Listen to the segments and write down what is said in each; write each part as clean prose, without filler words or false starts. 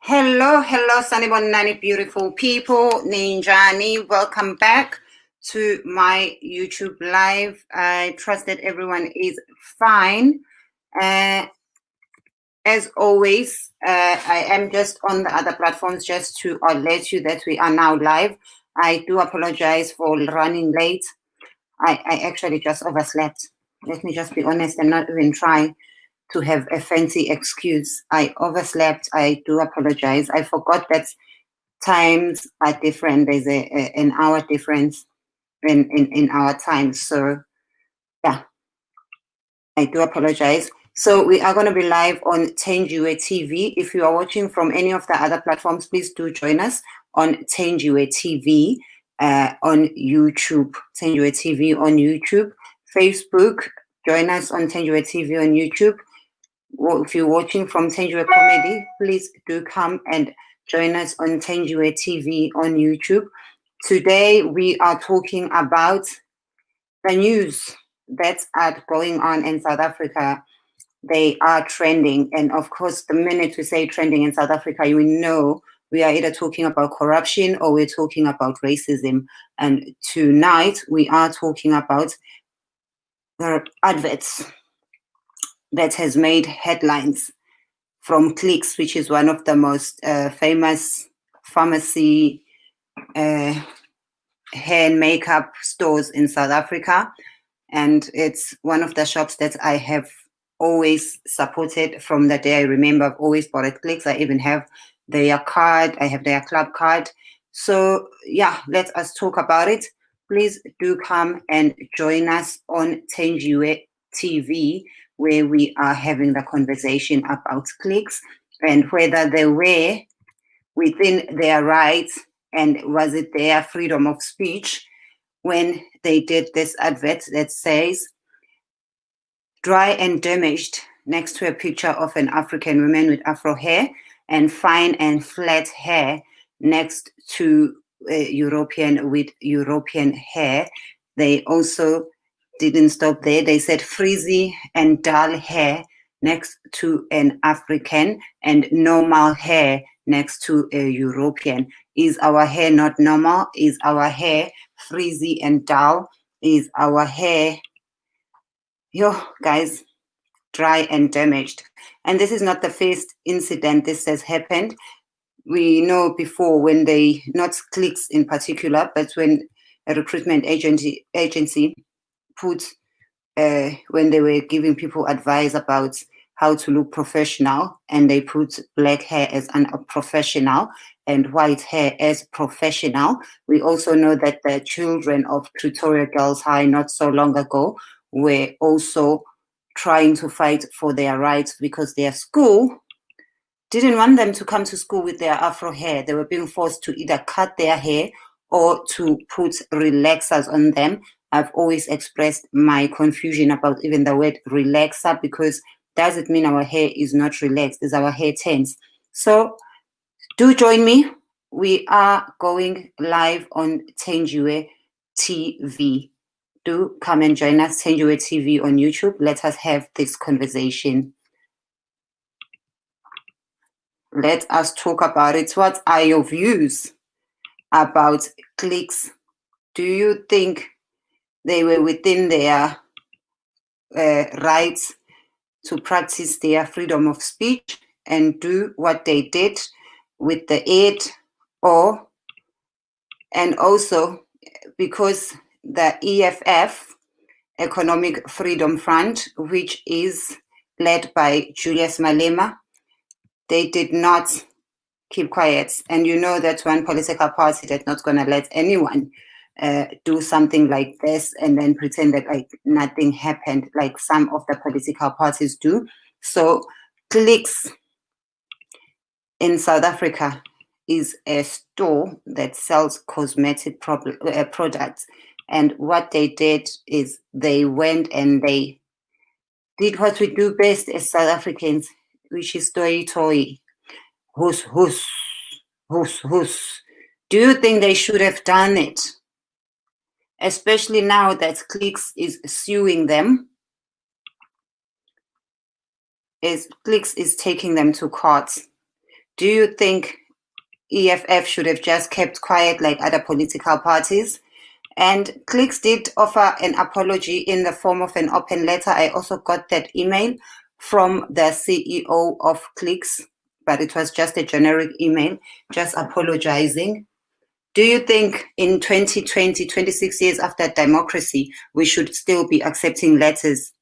Hello, Sanibonani, beautiful people. Ninjani, welcome back to my YouTube live. I trust that everyone is fine. As always, I am just on the other platforms just to let you that we are now live. I do apologize for running late. I actually just overslept. Let me just be honest and not even try to have a fancy excuse. I overslept. I do apologize. I forgot that times are different. There's an hour difference in our time. So yeah, I do apologize. So we are going to be live on Thenjiwe TV. If you are watching from any of the other platforms, please do join us on Thenjiwe TV on YouTube. Thenjiwe TV on YouTube. Facebook, join us on Thenjiwe TV on YouTube. If you're watching from Thenjiwe Comedy, please do come and join us on Thenjiwe TV on YouTube. Today we are talking about the news that's going on in South Africa. They are trending, and of course, the minute we say trending in South Africa, we know we are either talking about corruption or we're talking about racism. And tonight we are talking about the adverts that has made headlines from Clicks, which is one of the most famous pharmacy hair and makeup stores in South Africa. And it's one of the shops that I have always supported from the day I remember. I've always bought at Clicks. I even have their card. I have their club card. So yeah, let us talk about it. Please do come and join us on Thenjiwe TV, where we are having the conversation about Clicks and whether they were within their rights and was it their freedom of speech when they did this advert that says dry and damaged next to a picture of an African woman with afro hair and fine and flat hair next to a European with European hair. They also didn't stop there. They said frizzy and dull hair next to an African and normal hair next to a European. Is our hair not normal? Is our hair frizzy and dull? Is our hair, guys, dry and damaged? And this is not the first incident this has happened. We know before when they, not Clicks in particular, but when a recruitment agency put when they were giving people advice about how to look professional, and they put black hair as unprofessional and white hair as professional. We also know that the children of Pretoria Girls High not so long ago were also trying to fight for their rights because their school didn't want them to come to school with their afro hair. They were being forced to either cut their hair or to put relaxers on them. I've always expressed my confusion about even the word relaxer, because does it mean our hair is not relaxed? Is our hair tense? So do join me. We are going live on Thenjiwe TV. Do come and join us, Thenjiwe TV on YouTube. Let us have this conversation. Let us talk about it. What are your views about Clicks? Do you think they were within their rights to practice their freedom of speech and do what they did with the aid? And also because the EFF, Economic Freedom Front, which is led by Julius Malema, they did not keep quiet. And you know that one political party that's not going to let anyone do something like this and then pretend that like nothing happened, like some of the political parties do. So Clicks in South Africa is a store that sells cosmetic products. And what they did is they went and they did what we do best as South Africans, which is toy. Hus, hus, hus, hus. Do you think they should have done it? Especially now that Clicks is suing them. Clicks is taking them to court Do you think EFF should have just kept quiet like other political parties? And Clicks did offer an apology in the form of an open letter. I also got that email from the CEO of Clicks, but it was just a generic email, just apologizing. Do you think in 2020, 26 years after democracy, we should still be accepting letters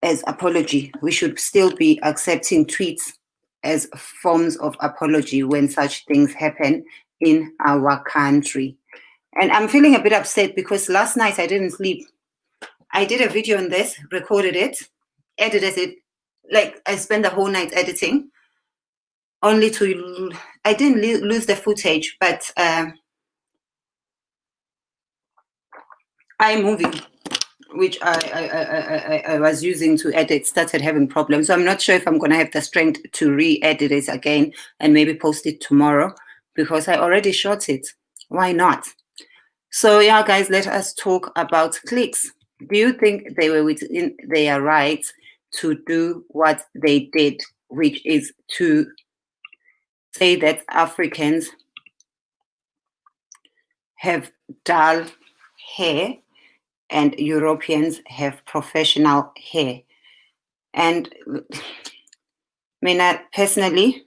as apology? We should still be accepting tweets as forms of apology when such things happen in our country? And I'm feeling a bit upset because last night I didn't sleep. I did a video on this, recorded it, edited it. Like I spent the whole night editing, only to I didn't lose the footage, but iMovie, which I was using to edit, started having problems. So I'm not sure if I'm going to have the strength to re-edit it again and maybe post it tomorrow because I already shot it. Why not? So yeah, guys, let us talk about Clicks. Do you think they were within their rights to do what they did, which is to say that Africans have dull hair and Europeans have professional hair? And personally,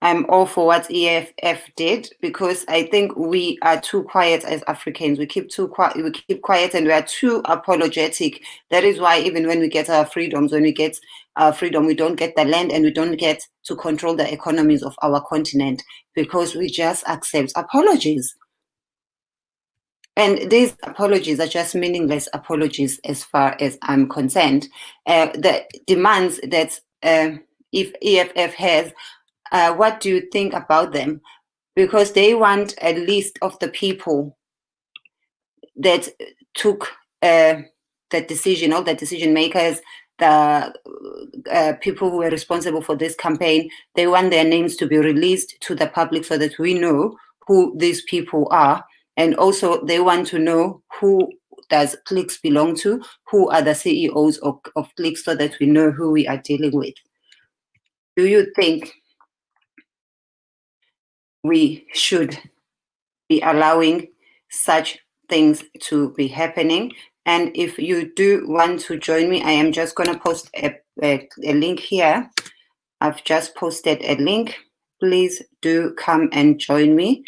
I'm all for what EFF did because I think we are too quiet as Africans. We keep quiet, and we are too apologetic. That is why even when we get our freedoms, we don't get the land and we don't get to control the economies of our continent because we just accept apologies. And these apologies are just meaningless apologies as far as I'm concerned. The demands that if EFF has, what do you think about them? Because they want a list of the people that took the decision, all the decision makers, the people who were responsible for this campaign. They want their names to be released to the public so that we know who these people are. And also they want to know who does Clicks belong to, who are the CEOs of Clicks, so that we know who we are dealing with. Do you think we should be allowing such things to be happening? And if you do want to join me, I am just going to post a link here. I've just posted a link. Please do come and join me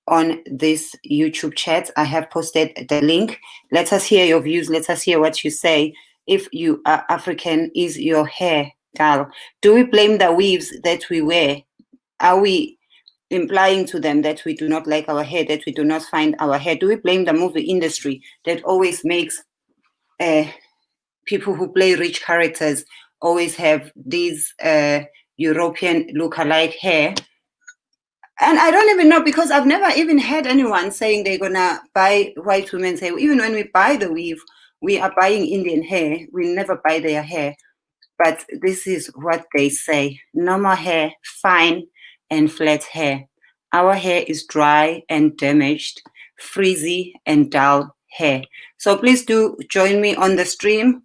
on this YouTube chat. I have posted the link. Let us hear your views. Let us hear what you say. If you are African, is your hair dull? Do we blame the weaves that we wear? Are we implying to them that we do not like our hair, that we do not find our hair? Do we blame the movie industry that always makes people who play rich characters always have these European look-alike hair? And I don't even know, because I've never even heard anyone saying they're gonna buy white women's hair. Even when we buy the weave, we are buying Indian hair. We never buy their hair. But this is what they say: normal hair, fine and flat hair. Our hair is dry and damaged, frizzy and dull hair. So please do join me on the stream.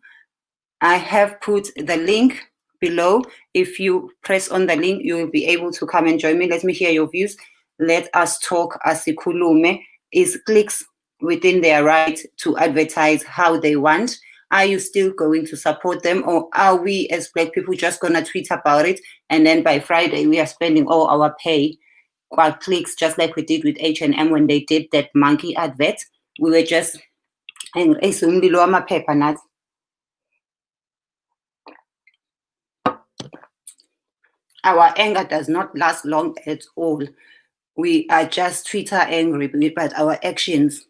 I have put the link below. If you press on the link, you will be able to come and join me. Let me hear your views. Let us talk. Asikhulume. Is Clicks within their right to advertise how they want? Are you still going to support them, or are we as Black people just going to tweet about it and then by Friday we are spending all our pay for Clicks, just like we did with H&M when they did that monkey advert? We were just our anger does not last long at all. We are just Twitter angry, but our actions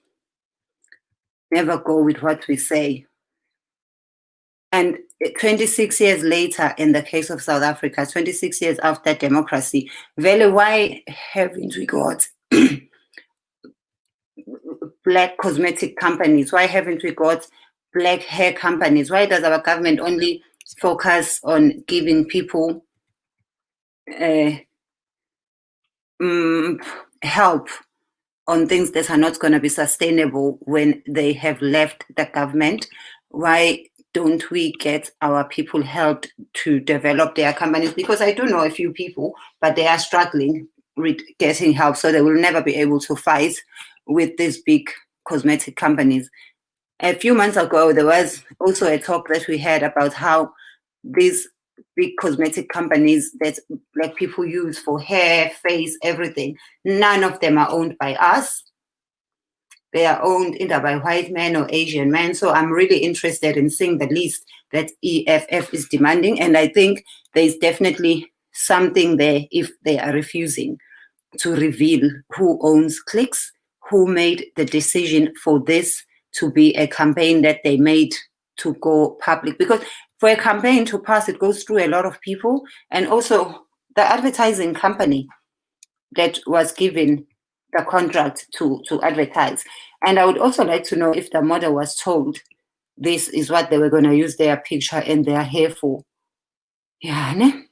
never go with what we say. And 26 years later, in the case of South Africa, 26 years after democracy, really, why haven't we got Black cosmetic companies? Why haven't we got Black hair companies? Why does our government only focus on giving people help on things that are not going to be sustainable when they have left the government? Why don't we get our people helped to develop their companies? Because I do know a few people, but they are struggling with getting help, so they will never be able to fight with these big cosmetic companies. A few months ago, there was also a talk that we had about how these big cosmetic companies that Black people use for hair, face, everything, none of them are owned by us. They are owned either by white men or Asian men. So I'm really interested in seeing the list that EFF is demanding. And I think there's definitely something there if they are refusing to reveal who owns Clicks, who made the decision for this to be a campaign that they made to go public. Because for a campaign to pass, it goes through a lot of people. And also the advertising company that was given the contract to advertise. And I would also like to know if the model was told this is what they were going to use their picture and their hair for. Yeah, ne?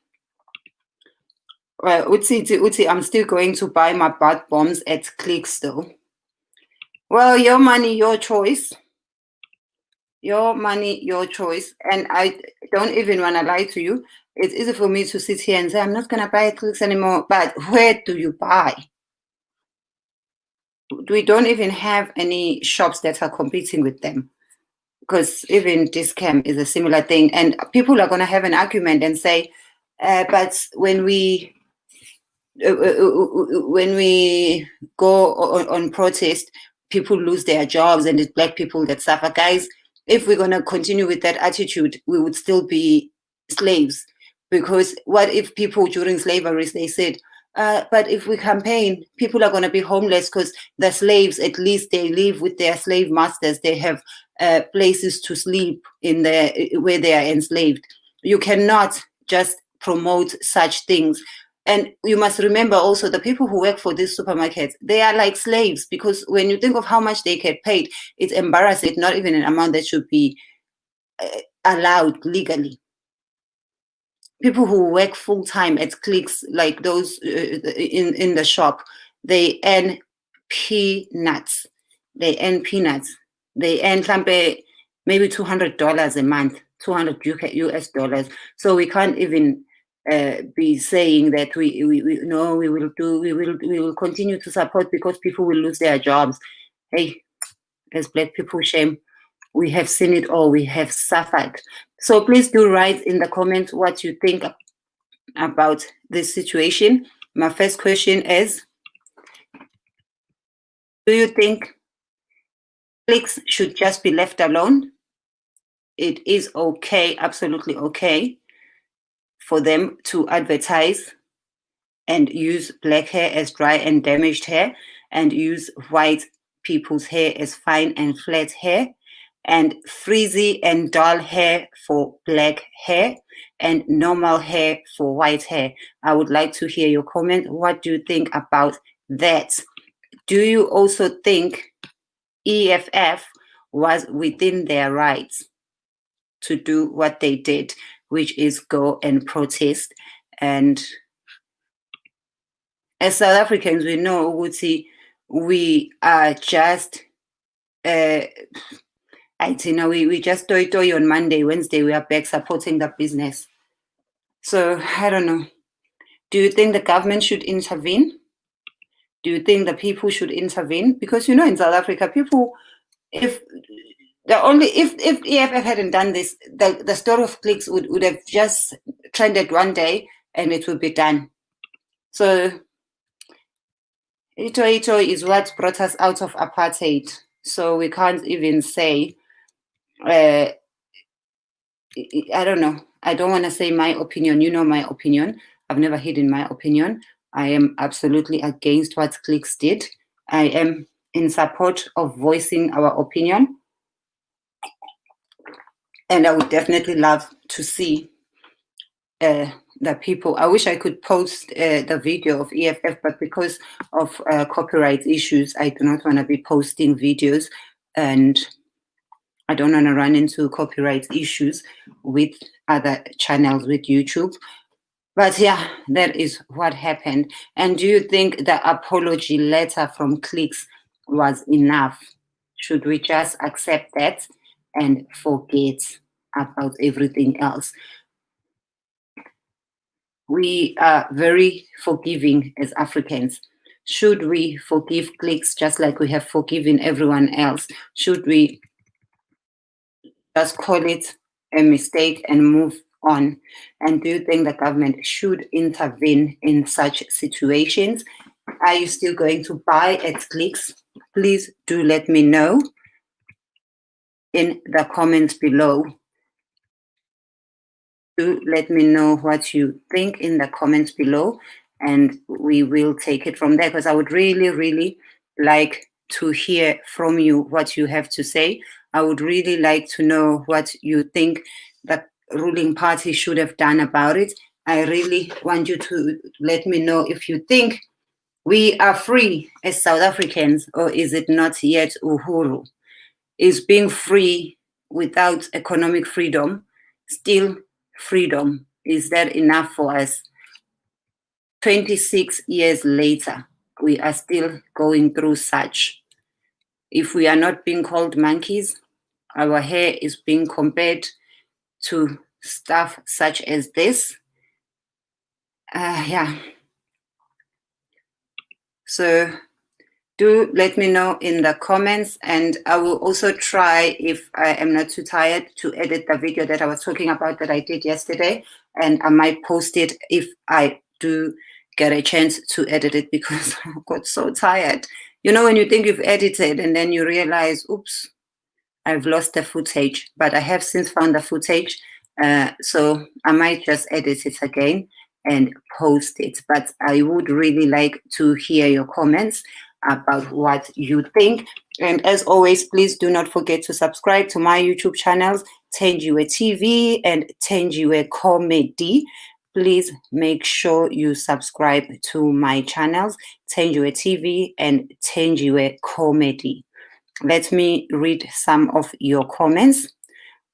Well, Uti, I'm still going to buy my bath bombs at Clicks though. Well, your money, your choice. Your money, your choice. And I don't even want to lie to you. It's easy for me to sit here and say, I'm not going to buy at Clicks anymore. But where do you buy? We don't even have any shops that are competing with them, because even Discam is a similar thing. And people are going to have an argument and say, but when we go on protest, people lose their jobs and it's Black people that suffer. Guys, if we're going to continue with that attitude, we would still be slaves. Because what if people during slavery, they said, but if we campaign, people are going to be homeless because the slaves, at least they live with their slave masters. They have places to sleep in where they are enslaved. You cannot just promote such things. And you must remember also the people who work for these supermarkets, they are like slaves, because when you think of how much they get paid, it's embarrassing. It's not even an amount that should be allowed legally. People who work full time at Clicks, like those in the shop, they earn peanuts. They earn peanuts. They earn maybe $200 a month, 200 US dollars. So we can't even be saying that we will continue to support because people will lose their jobs. Hey, as Black people, shame. We have seen it all. We have suffered. So please do write in the comments what you think about this situation. My first question is, do you think Clicks should just be left alone? It is okay, absolutely okay, for them to advertise and use Black hair as dry and damaged hair, and use white people's hair as fine and flat hair, and frizzy and dull hair for Black hair, and normal hair for white hair. I would like to hear your comment. What do you think about that? Do you also think EFF was within their rights to do what they did, which is go and protest? And as South Africans, we know, we are just we just toy on Monday, Wednesday, we are back supporting the business. So I don't know. Do you think the government should intervene? Do you think the people should intervene? Because in South Africa, people, if EFF hadn't done this, the story of Clicks would have just trended one day and it would be done. So Ito is what brought us out of apartheid. So we can't even say, I don't know. I don't want to say my opinion. You know my opinion. I've never hidden my opinion. I am absolutely against what Clicks did. I am in support of voicing our opinion. And I would definitely love to see the people. I wish I could post the video of EFF, but because of copyright issues, I do not want to be posting videos, and I don't want to run into copyright issues with other channels, with YouTube. But yeah, that is what happened. And do you think the apology letter from Clicks was enough? Should we just accept that and forget? about everything else. We are very forgiving as Africans. Should we forgive clicks just like we have forgiven everyone else? Should we just call it a mistake and move on? And do you think the government should intervene in such situations? Are you still going to buy at clicks? Please do let me know in the comments below. Do let me know what you think in the comments below, and we will take it from there, because I would really, really like to hear from you what you have to say. I would really like to know what you think the ruling party should have done about it. I really want you to let me know if you think we are free as South Africans, or is it not yet uhuru? Is being free without economic freedom still freedom? Is that enough for us? 26 years later, we are still going through such. If we are not being called monkeys, our hair is being compared to stuff such as this. Yeah. So do let me know in the comments, and I will also try, if I am not too tired, to edit the video that I was talking about that I did yesterday, and I might post it if I do get a chance to edit it, because I got so tired. You know, when you think you've edited and then you realize, oops, I've lost the footage, but I have since found the footage, so I might just edit it again and post it. But I would really like to hear your comments about what you think. And as always, please do not forget to subscribe to my YouTube channels, Thenjiwe TV and Thenjiwe Comedy. Please make sure you subscribe to my channels, Thenjiwe TV and Thenjiwe Comedy. Let me read some of your comments.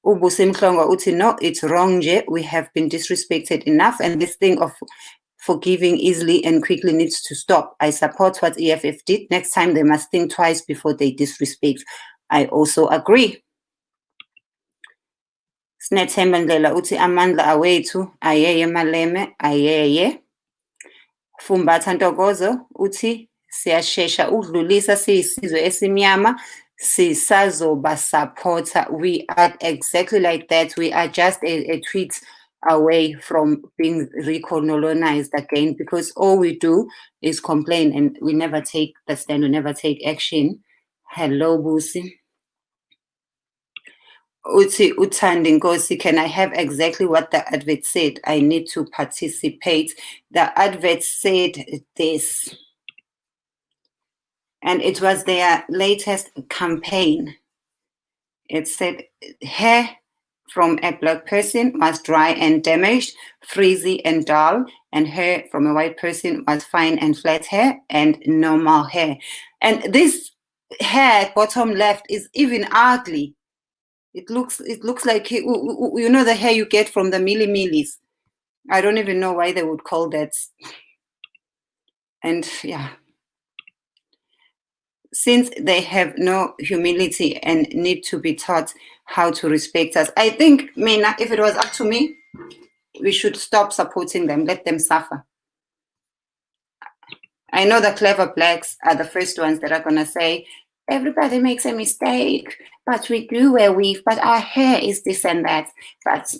Ubusimhlongo uti, no, it's wrong, nje. We have been disrespected enough, and this thing of forgiving easily and quickly needs to stop. I support what EFF did. Next time they must think twice before they disrespect. I also agree. Sinethemba Ndlela uti amandla awethu ayeye Maleme ayeye. Fumbatha Ntokozo uthi siyashesha ukudlulisa siyisizwe esimnyama sisazoba supporter. We are exactly like that. We are just a tweet away from being recolonized again, because all we do is complain and we never take the stand, we never take action. Hello, Busi. Uti Uthandi Nkosi, can I have exactly what the advert said? I need to participate. The advert said this, and it was their latest campaign. It said, hair from a black person was dry and damaged, frizzy and dull, and hair from a white person was fine and flat hair and normal hair. And this hair, bottom left, is even ugly. It looks like, you know, the hair you get from the millis. I don't even know why they would call that. And yeah, since they have no humility and need to be taught how to respect us, I think, Mina, if it was up to me, we should stop supporting them, let them suffer. I know the clever blacks are the first ones that are going to say, everybody makes a mistake, but we do wear weave, but our hair is this and that. But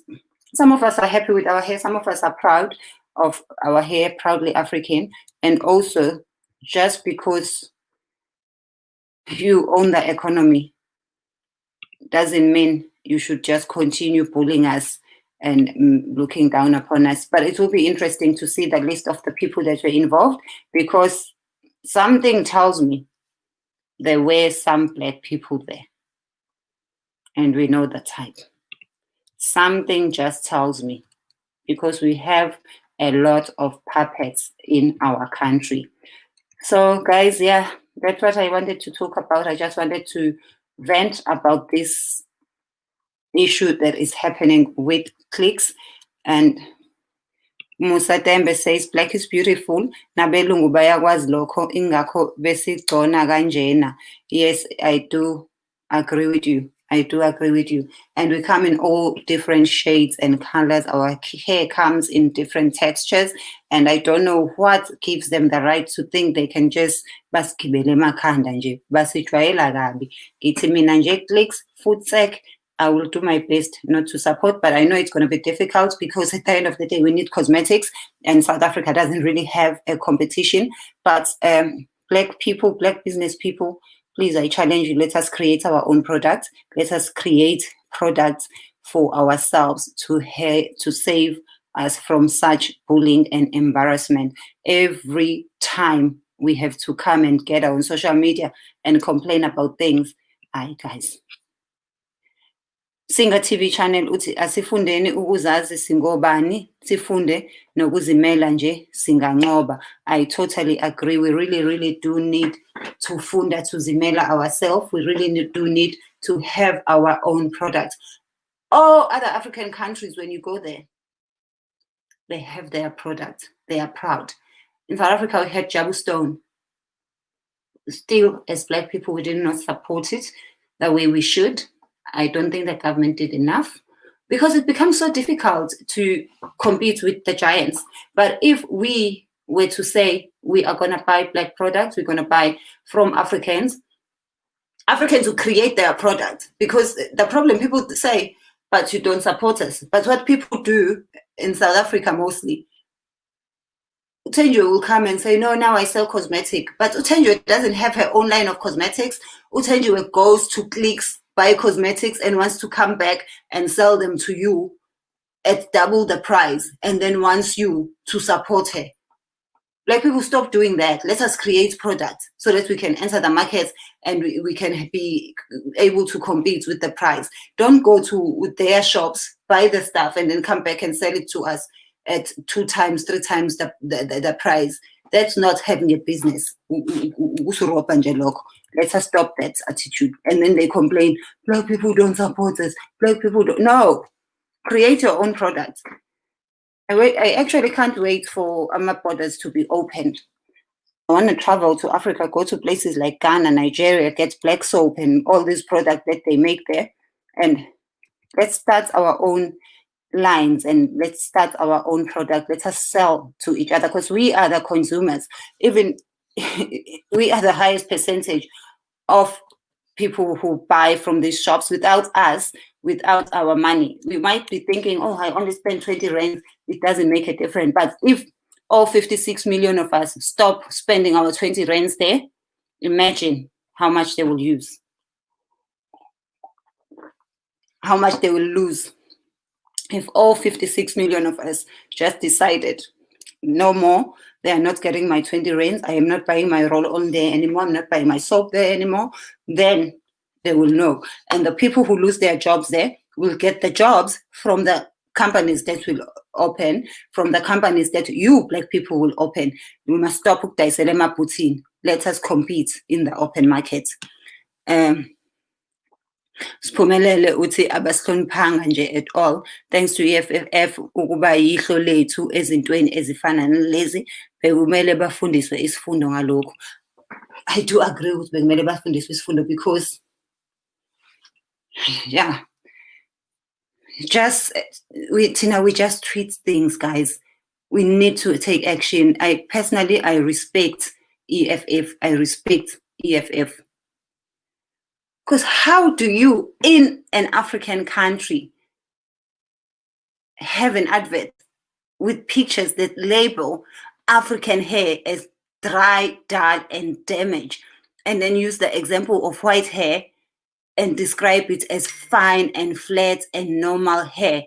some of us are happy with our hair. Some of us are proud of our hair, proudly African. And also, just because you own the economy doesn't mean you should just continue bullying us and looking down upon us. But it will be interesting to see the list of the people that were involved, because something tells me there were some black people there, and we know the type. Something just tells me, because we have a lot of puppets in our country. So guys, yeah, that's what I wanted to talk about. I just wanted to vent about this issue that is happening with clicks. And Musa Tembe says, black is beautiful. Nabelungu bayakwazi lokho ingakho besigcona kanjena. Yes, I do agree with you. I do agree with you. And we come in all different shades and colors. Our hair comes in different textures. And I don't know what gives them the right to think they can just basigibele emakhanda nje. Basijwayela kabi. Ngithi mina nje clicks, food sec. I will do my best not to support, but I know it's going to be difficult because at the end of the day, we need cosmetics, and South Africa doesn't really have a competition. But Black people, Black business people, please, I challenge you, let us create our own products. Let us create products for ourselves to save us from such bullying and embarrassment. Every time we have to come and get on social media and complain about things. Aye, guys. Singa TV channel uthi asifundeni ukuzazi singobani, sifunde nokuzimela nje singanqoba. I totally agree. We really do need to funda to zimela ourselves. We really do need to have our own products. All other African countries, when you go there, they have their products. They are proud. In South Africa, we had Jabu Stone. Still, as Black people, we did not support it the way we should. I don't think the government did enough because it becomes so difficult to compete with the giants. But if we were to say we are going to buy Black products, we're going to buy from Africans will create their product. Because the problem, people say, but you don't support us. But what people do in South Africa mostly, Thenjiwe will come and say, no, now I sell cosmetic. But Thenjiwe doesn't have her own line of cosmetics. Thenjiwe goes to Clicks, buy cosmetics, and wants to come back and sell them to you at double the price, and then wants you to support her. Black people, stop doing that. Let us create products so that we can enter the markets and we can be able to compete with the price. Don't go to their shops, buy the stuff, and then come back and sell it to us at 2 times, 3 times the price. That's not having a business. Let us stop that attitude. And then they complain, Black people don't support us. Black people don't. No, create your own products. I actually can't wait for our borders to be opened. I want to travel to Africa, go to places like Ghana, Nigeria, get Black soap and all these products that they make there. And let's start our own lines and let's start our own product. Let us sell to each other because we are the consumers. Even we are the highest percentage of people who buy from these shops. Without us, without our money, we might be thinking, oh, I only spend 20 rand, it doesn't make a difference. But if all 56 million of us stop spending our 20 rands there, imagine how much they will use, how much they will lose. If all 56 million of us just decided, no more, they are not getting my 20 rands, I am not buying my roll-on there anymore, I'm not buying my soap there anymore, then they will know. And the people who lose their jobs there will get the jobs from the companies that will open, from the companies that you Black people will open. We must stop ukudayisela emabhuthini. Let us compete in the open market. Siphumelele uthi abasihloniphanga nje at all. Thanks to EFF ukuba yihlo lethu ezintweni ezifana nalezi, bekumele bafundiswe isifundo ngalokho. I do agree with bekumele bafundiswe isifundo because yeah, just we just treat things, guys. We need to take action. I personally respect EFF. I respect EFF. Because how do you, in an African country, have an advert with pictures that label African hair as dry, dull, and damaged, and then use the example of white hair and describe it as fine and flat and normal hair?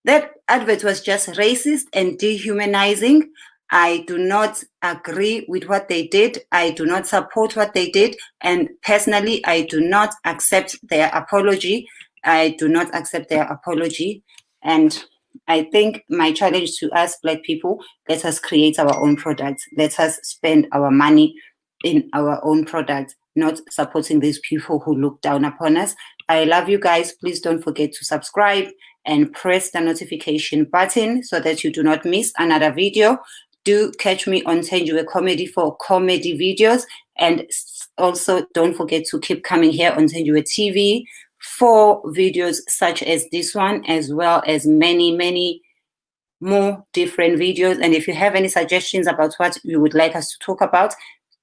That advert was just racist and dehumanizing. I do not agree with what they did. I do not support what they did. And personally, I do not accept their apology. I do not accept their apology. And I think my challenge to us Black people, let us create our own products. Let us spend our money in our own products, not supporting these people who look down upon us. I love you guys. Please don't forget to subscribe and press the notification button so that you do not miss another video. Do catch me on Thenjiwe Comedy for comedy videos. And also don't forget to keep coming here on Thenjiwe TV for videos such as this one, as well as many more different videos. And if you have any suggestions about what you would like us to talk about,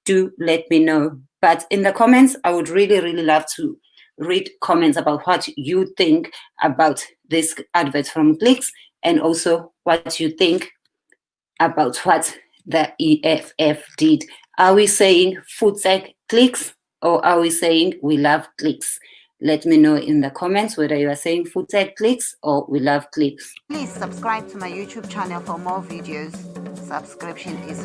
do let me know. But in the comments, I would really love to read comments about what you think about this advert from Clicks, and also what you think about what the EFF did. Are we saying Futsek Clicks, or are we saying we love clicks? Let me know in the comments whether you are saying Futsek Clicks or we love clicks. Please subscribe to my YouTube channel for more videos. Subscription is